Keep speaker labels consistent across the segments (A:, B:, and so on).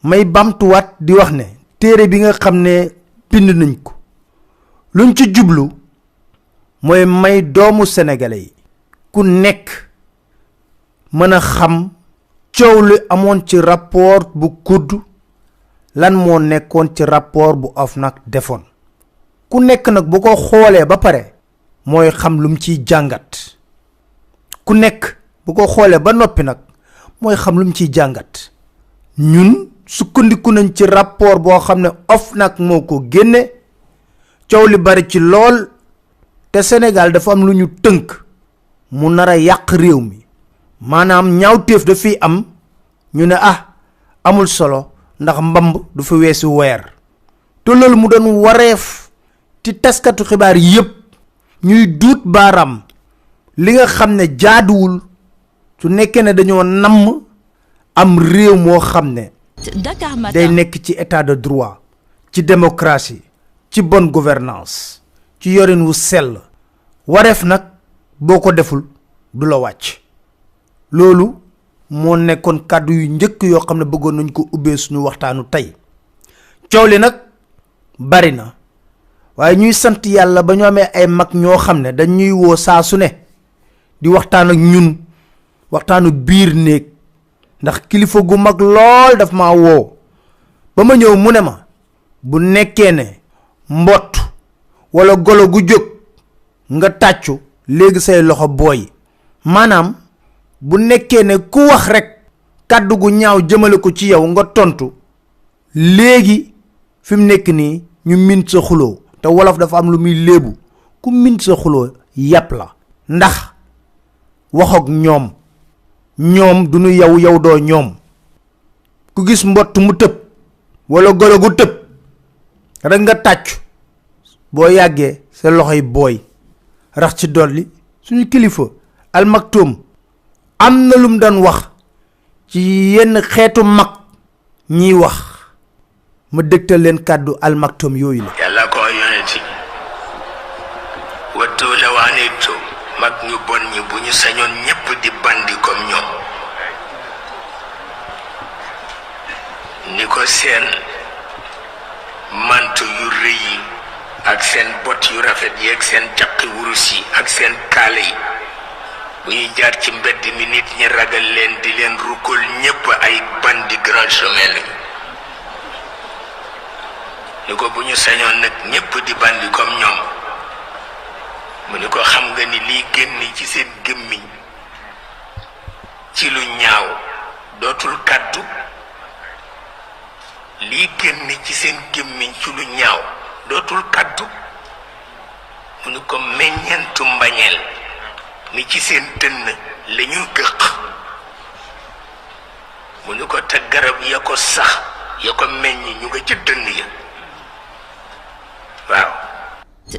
A: may bamtuwaat di wax ne téere bi nga xam ne bind nañ ko luñ ci jublu mooy may doomu sénégalais yi ku nekk mën a xam coow li amoon ci rapport bu kudd lan moo nekkoon ci rapport bu OFNAC defoon ku nekk nag bu ko xoolee ba pare mooy xam lum ciy jàngat ku nekk bu ko xoolee ba noppi nag mooy xam lum ciy jàngat ñun sukkandiku nañ ci rapport boo xam ne OFNAC moo ko génne coow li bari ci lool te Sénégal dafa am lu ñu tënk mu nar a yàq réew mi maanaam ñaawteef da fiy am ñu ne amul solo ndax mbamb du fa weesu weer te loolu mu doon wareef ci taskatu xibaar yépp ñuy duut baaraam li nga xam ne jaaduwul su nekkee ne dañoo namm am réew moo xam ne day nekk ci état de droit ci démocratie ci bonne gouvernance ci yorin wu sell wareef nag boo ko deful du la wàcc loolu moo nekkoon kàddu yu njëkk yoo xam ne bëggoon nañ ko ubbee suñu waxtaanu tey coow li nag bari na waaye ñuy sant yàlla ba ñu amee ay mag ñoo xam ne dañuy woo saa su ne di waxtaan ak ñun waxtaanu biir néeg ndax kilifa gu mag lool daf ma woo ba ma ñëw mu ne ma bu nekkee ne mbott wala golo gu jóg nga tàccu léegi say loxo booy maanaam bu nekkee ne ku wax rek kàddu gu ñaaw jëmale ko ci yow nga tontu léegi fi mu nekk nii ñu min sa xuloo te wolof dafa am lu muy léebu ku min sa xuloo yàpp la ndax waxoog ñoom duñu yow doo ñoom ku gis mbott mu tëb wala golo gu tëb rek nga tàccu boo yàggee sa loxo yi booy rax ci dolli suñu kilifa Al Maktoum am na lum daan wax ci yenn xeetu mag ñiy wax ma dégtal leen kàddu Al Maktoum yooyu la
B: yàlla ko yonenti wattu la waanitu mag ñu bon ñi bu ñu sañoon ñépp di bandi comme ñoom ni ko seen mantu yu rëy yi ak seen bot yu rafet yi ak seen caqi wurus yi ak seen kaala yi bu ñuy jaar ci mbedd mi nit ñi ragal leen di leen rukkul ñépp ay bandi grand chemin lañu ni ko bu ñu sañoon nag ñépp di bandi comme ñoom mu ni ko xam nga ni lii génn ci seen gémmiñ ci lu ñaaw dootul kàddu lii génn ci seen gémmiñ ci lu ñaaw dootul kàddu mu ni ko meññentu mbañeel ni ci seen dënn la ñu gëq mu ni ko te garab ya ko sax ya ko meññ ñu nga ci dënn ya waaw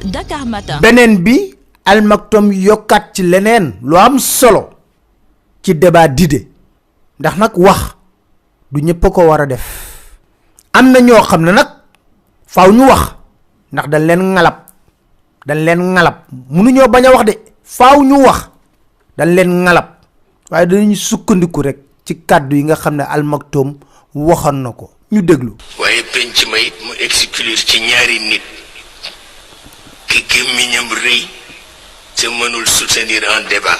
C: Dakar Matin
A: beneen bi Al Maktoum yokkaat ci leneen lu am solo ci débat d'idées ndax nag wax du ñëpp ko war a def am na ñoo xam ne nag faaw ñu wax ndax dañ leen ngalab mënuñoo bañ a wax de faaw ñu wax dañ leen ngalab waaye dañuy sukkandiku rek ci kàddu yi nga xam ne Al Maktoum waxoon na ko ñu déglu
B: waaye penc ma it mu exclure ci ñaari nit ki gémmiñam rëy te mënul soutenir un débat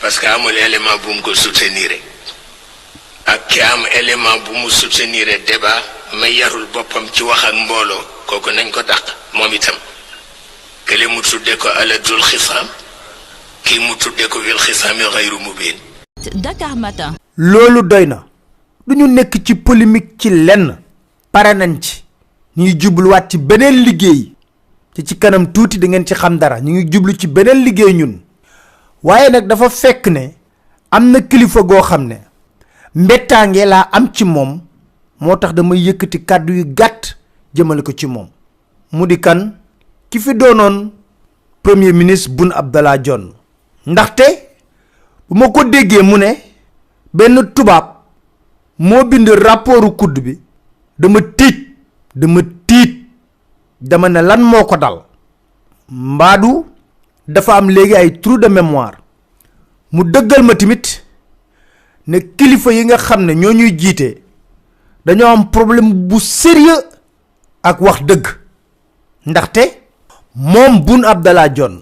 B: parce que amul élément bu mu ko soutenir ak ki am élément bu mu soutenir débat ma yarul boppam ci wax ak mbooloo kooku nañ ko dàq moom itam kële mu tudde ko aladul xisaam kii mu tudde ko wil xisaami xayru mubin
C: Dakar Matin
A: loolu doy na du ñu nekk ci polémique ci lenn pare nañ ci ñuy jubluwaat ci beneen liggéey ci kanam tuuti da ngeen ci xam dara ñu ngi jublu ci beneen liggéey ñun waaye nag dafa fekk ne am na kilifa goo xam ne mbettaange laa am ci moom moo tax dama yëkkati kàddu yu gàtt jëmale ko ci moom mu di kan ki fi doonoon premier ministre Boun Abdallah Dionne ndaxte bu ma ko déggee mu ne benn tubaab moo bind rapportu kudd bi dama tiit dama ne lan moo ko dal mbaadu dafa am léegi ay trou de mémoire mu dëggal ma tamit ne kilifa yi nga xam ne ñoo ñuy jiite dañoo am problème bu sérieux ak wax dëgg ndaxte moom Boun Abdallah Dionne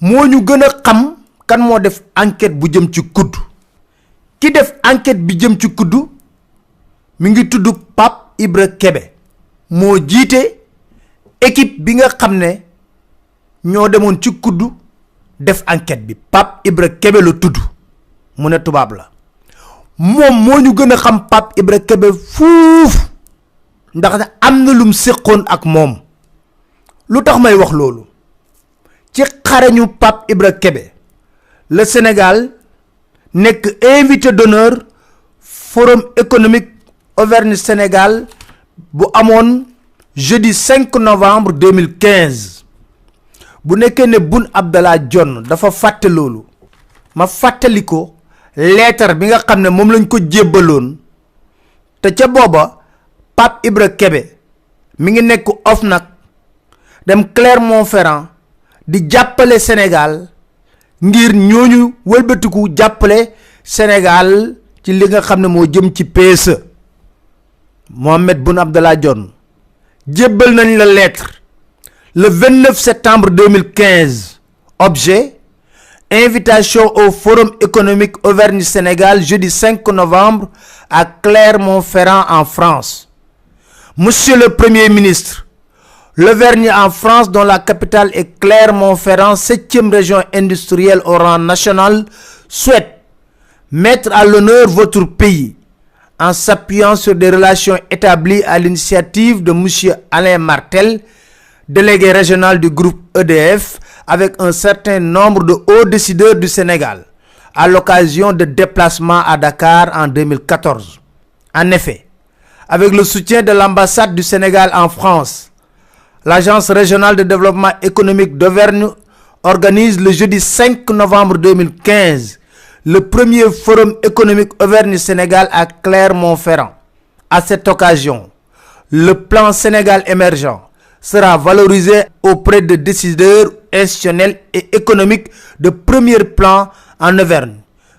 A: moo ñu gën a xam kan moo def enquête bu jëm ci kudd ki def enquête bi jëm ci kudd mi ngi tudd Pape Ibra Kébé moo jiite équipe bi nga xam ne ñoo demoon ci kudd def enquête bi Pape Ibra Kébé la tudd mu ne tubaab la moom moo ñu gën a xam Pape Ibra Kébé fuuf ndax am na lum séqoon ak moom lu tax may wax loolu ci xarañu Pape Ibra Kébé le Sénégal nekk invité d'honneur forum économique Auvergne Sénégal bu amoon jeudi 5 novembre 2015 bu nekkee ne Boun Abdallah Dionne dafa fàtte loolu ma fàttali ko lettre bi nga xam ne moom lañ ko jébbaloon te ca booba Pape Ibra Kébé mi ngi nekk OFNAC dem Clermont-Ferrand di jàppale Sénégal ngir ñooñu wëlbatiku jàppale Sénégal ci li nga xam ne moo jëm ci PSE Mohamed Boun Abdallah Dionne jébbal nañ la lettre le 29 septembre 2015 objet invitation au forum économique Auvergne-Sénégal jeudi 5 novembre à Clermont-Ferrand en France. Monsieur le Premier ministre, l'Auvergne en France, dont la capitale est Clermont-Ferrand, 7e région industrielle au rang national, souhaite mettre à l'honneur votre pays en s'appuyant sur des relations établies à l'initiative de monsieur Alain Martel, délégué régional du groupe EDF, avec un certain nombre de hauts décideurs du Sénégal, à l'occasion de déplacements à Dakar en 2014. En effet, avec le soutien de l'ambassade du Sénégal en France, l'Agence régionale de développement économique d'Auvergne organise le jeudi 5 novembre 2015 le premier forum économique Auvergne-Sénégal à Clermont-Ferrand. À cette occasion, le plan Sénégal émergent sera valorisé auprès de décideurs institutionnels et économiques de premier plan en Auvergne.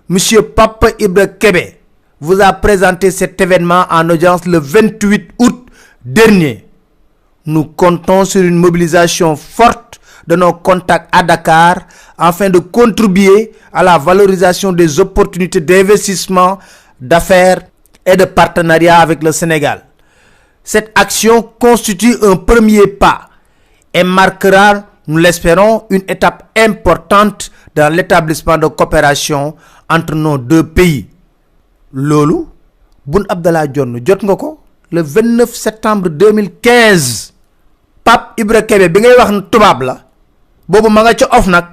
A: Monsieur Pape Ibra Kébé vous a présenté cet événement en audience le 28 août dernier. Nous comptons sur une mobilisation forte de nos contacts à Dakar afin de contribuer à la valorisation des opportunités d'investissement, d'affaires et de partenariat avec le Sénégal. Cette action constitue un premier pas et marquera, nous l'espérons, une étape importante dans l'établissement de coopération entre nos deux pays. Loolu Boun Abdallah Dionne jot nga ko le 29 septembre 2015 Pape Ibra Kébé bi ngay wax ne tubaab la boobu ma nga ca OFNAC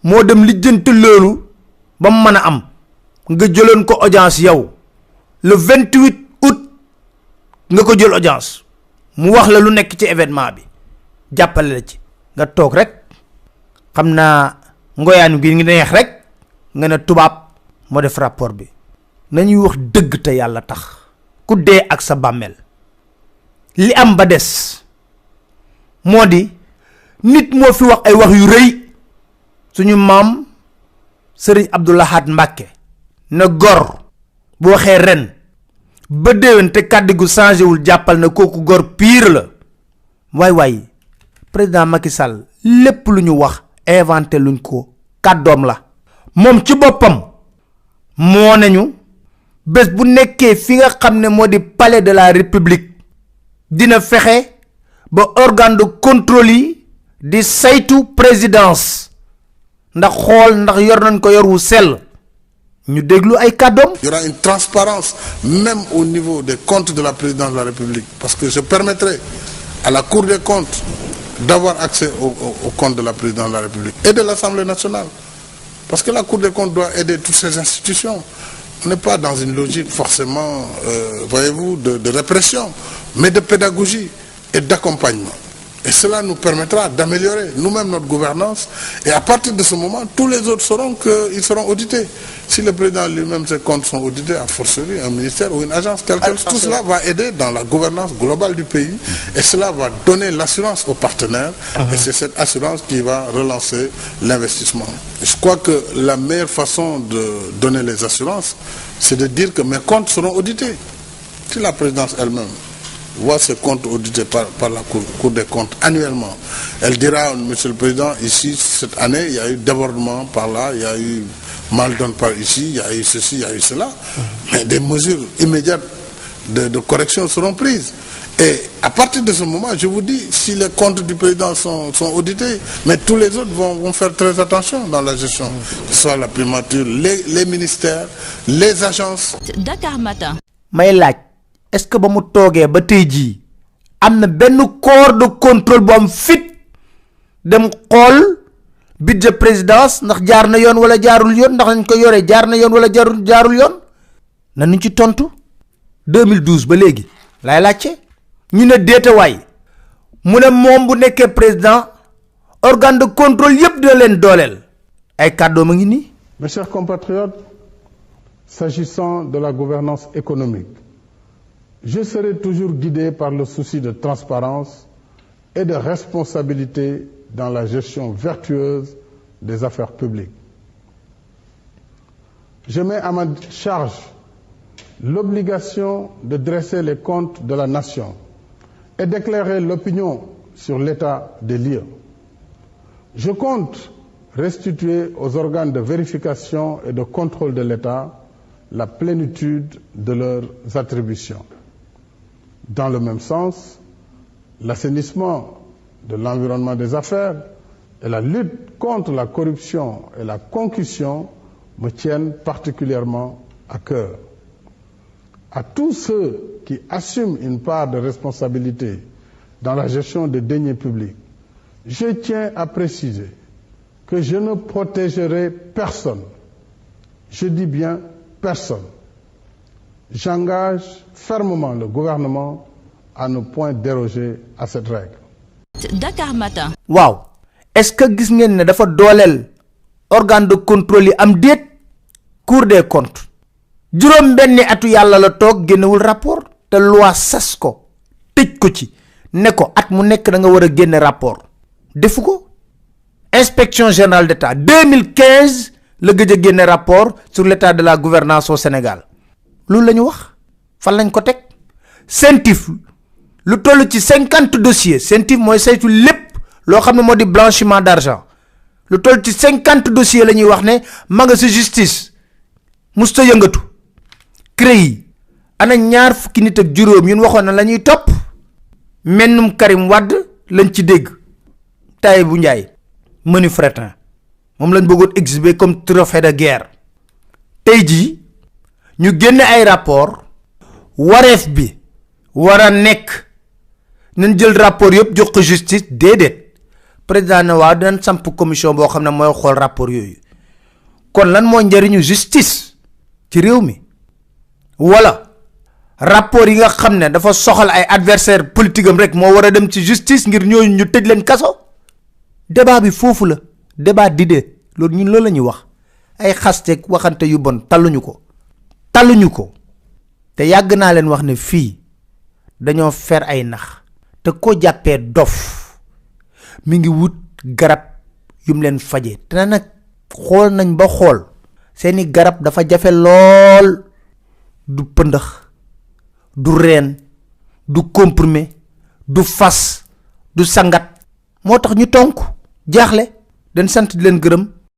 A: moo dem lijjanti loolu ba mu mën a am nga jëloon ko audience yow le 28 août nga ko jël audience mu wax la lu nekk ci événement bi jàppale la ci nga toog rek xam naa ngoyaanu gi ngi neex rek nga ne tubaab moo def rapport bi nañuy wax dëgg te yàlla tax ku dee ak sa bàmmeel li am ba des moo di nit moo fi wax ay wax yu rëy suñu maam Serigne Abdou Lahad Mbacké na gor bu waxee ren ba déwén te kàddu gu changé wul jàppal na kooku gor pire la waay président Macky Sall lépp lu ñu wax inventé luñ ko kàddoom la moom ci boppam moo nañu bés bu nekkee fi nga xam ne moo di palais de la République dina fexe ba organe de contrôle yi di saytu présidence ndax xool ndax yor nañ ko yor wu sell ñu déglu ay kàddoom.
D: Il y aura une transparence même au niveau des comptes de la présidence de la République parce que je permettrai à la Cour des comptes d'avoir accès aux comptes de la présidence de la République et de l'Assemblée nationale parce que la Cour des comptes doit aider toutes ces institutions. On n'est pas dans une logique forcément, voyez-vous, de répression, mais de pédagogie et d'accompagnement. Et cela nous permettra d'améliorer nous-mêmes notre gouvernance. Et à partir de ce moment, tous les autres sauront qu'ils seront audités. Si le président lui-même, ses comptes sont audités, à fortiori, un ministère ou une agence, tout cela va aider dans la gouvernance globale du pays. Et cela va donner l'assurance aux partenaires. Et c'est cette assurance qui va relancer l'investissement. Je crois que la meilleure façon de donner les assurances, c'est de dire que mes comptes seront audités. Si la présidence elle-même voit ses comptes audités par la Cour des comptes annuellement, elle dira, Monsieur le Président, ici, cette année, il y a eu débordement par là, il y a eu mal donne par ici, il y a eu ceci, il y a eu cela. Mais des mesures immédiates de correction seront prises. Et à partir de ce moment, je vous dis, si les comptes du président sont audités, mais tous les autres vont faire très attention dans la gestion, que ce soit la primature, les ministères, les agences.
C: Dakar Matin.
A: may laaj est-ce que ba mu toogee ba tey jii am na benn corps de contrôle bu am fit dem xool budget présidence ndax jaar na yoon wala jaarul yoon ndax nañ ko yoree jaar na yoon wala jaarul yoon nañu ci tontu 2012 ba léegi laay laajte ñu ne déetawaay mu ne moom bu nekkee président organe de contrôle yépp dina leen dooleel ay kàddoo ma ngi nii.
E: Mes chers compatriotes, s'agissant de la gouvernance économique, je serai toujours guidé par le souci de transparence et de responsabilité dans la gestion vertueuse des affaires publiques. Je mets à ma charge l'obligation de dresser les comptes de la nation et d'éclairer l'opinion sur l'état des lieux. Je compte restituer aux organes de vérification et de contrôle de l'État la plénitude de leurs attributions. Dans le même sens, l'assainissement de l'environnement des affaires et la lutte contre la corruption et la concussion me tiennent particulièrement à cœur. À tous ceux qui assument une part de responsabilité dans la gestion des deniers publics, je tiens à préciser que je ne protégerai personne. Je dis bien personne. J'engage fermement le gouvernement à ne point déroger à cette règle.
C: Dakar Matin.
A: waaw est-ce que gis ngeen ne dafa dooleel organe de contrôle yi am déet Cour des comptes juróom benni atu yàlla la toog génnewul rapport te loi sas ko tëj ko ci ne ko at mu nekk da nga war a génne rapport defu ko. Inspection générale d'État 2015 le gëj a génne rapport sur l'état de la gouvernance au Sénégal loolu la ñu wax fan lañ ko teg. CENTIF lu toll ci 50 dossiers CENTIF mooy saytu lépp loo xam ne moo di blanchiment d'argent lu toll ci 50 dossiers la ñuy wax ne ma nga ci justice musta yëngatu. CREI ana ñaar fukki nit ak juróom ñun waxoon na la ñuy topp mennum Karim Wade lañ ci dégg Tahibou Ndiaye Menu Fretin moom lañ bëggoon exhiber comme trophée de guerre tey jii ñu génne ay rapport wareef bi war a nekk nañ jël rapport yëpp jox ko justice déedéet président ne waaw dinañ samp commission boo xam ne mooy xool rapport yooyu kon lan moo njëriñu justice ci réew mi wala rapport yi nga xam ne dafa soxal ay adversaire politique am rek moo war a dem ci justice ngir ñooñu ñu tëj leen kaso. débat bi foofu la débat d'idée loolu ñun loolu la ñuy wax ay xasteeg waxante yu bon talluñu ko te yàgg naa leen wax ne fii dañoo fer ay nax te ko jàppee dof mi ngi wut garab yum leen faje te nag xool nañ ba xool seeni garab dafa jafe lool du pëndax du reen du comprimé du fas du sangat moo tax ñu tonk jaaxle den sant di leen gërëm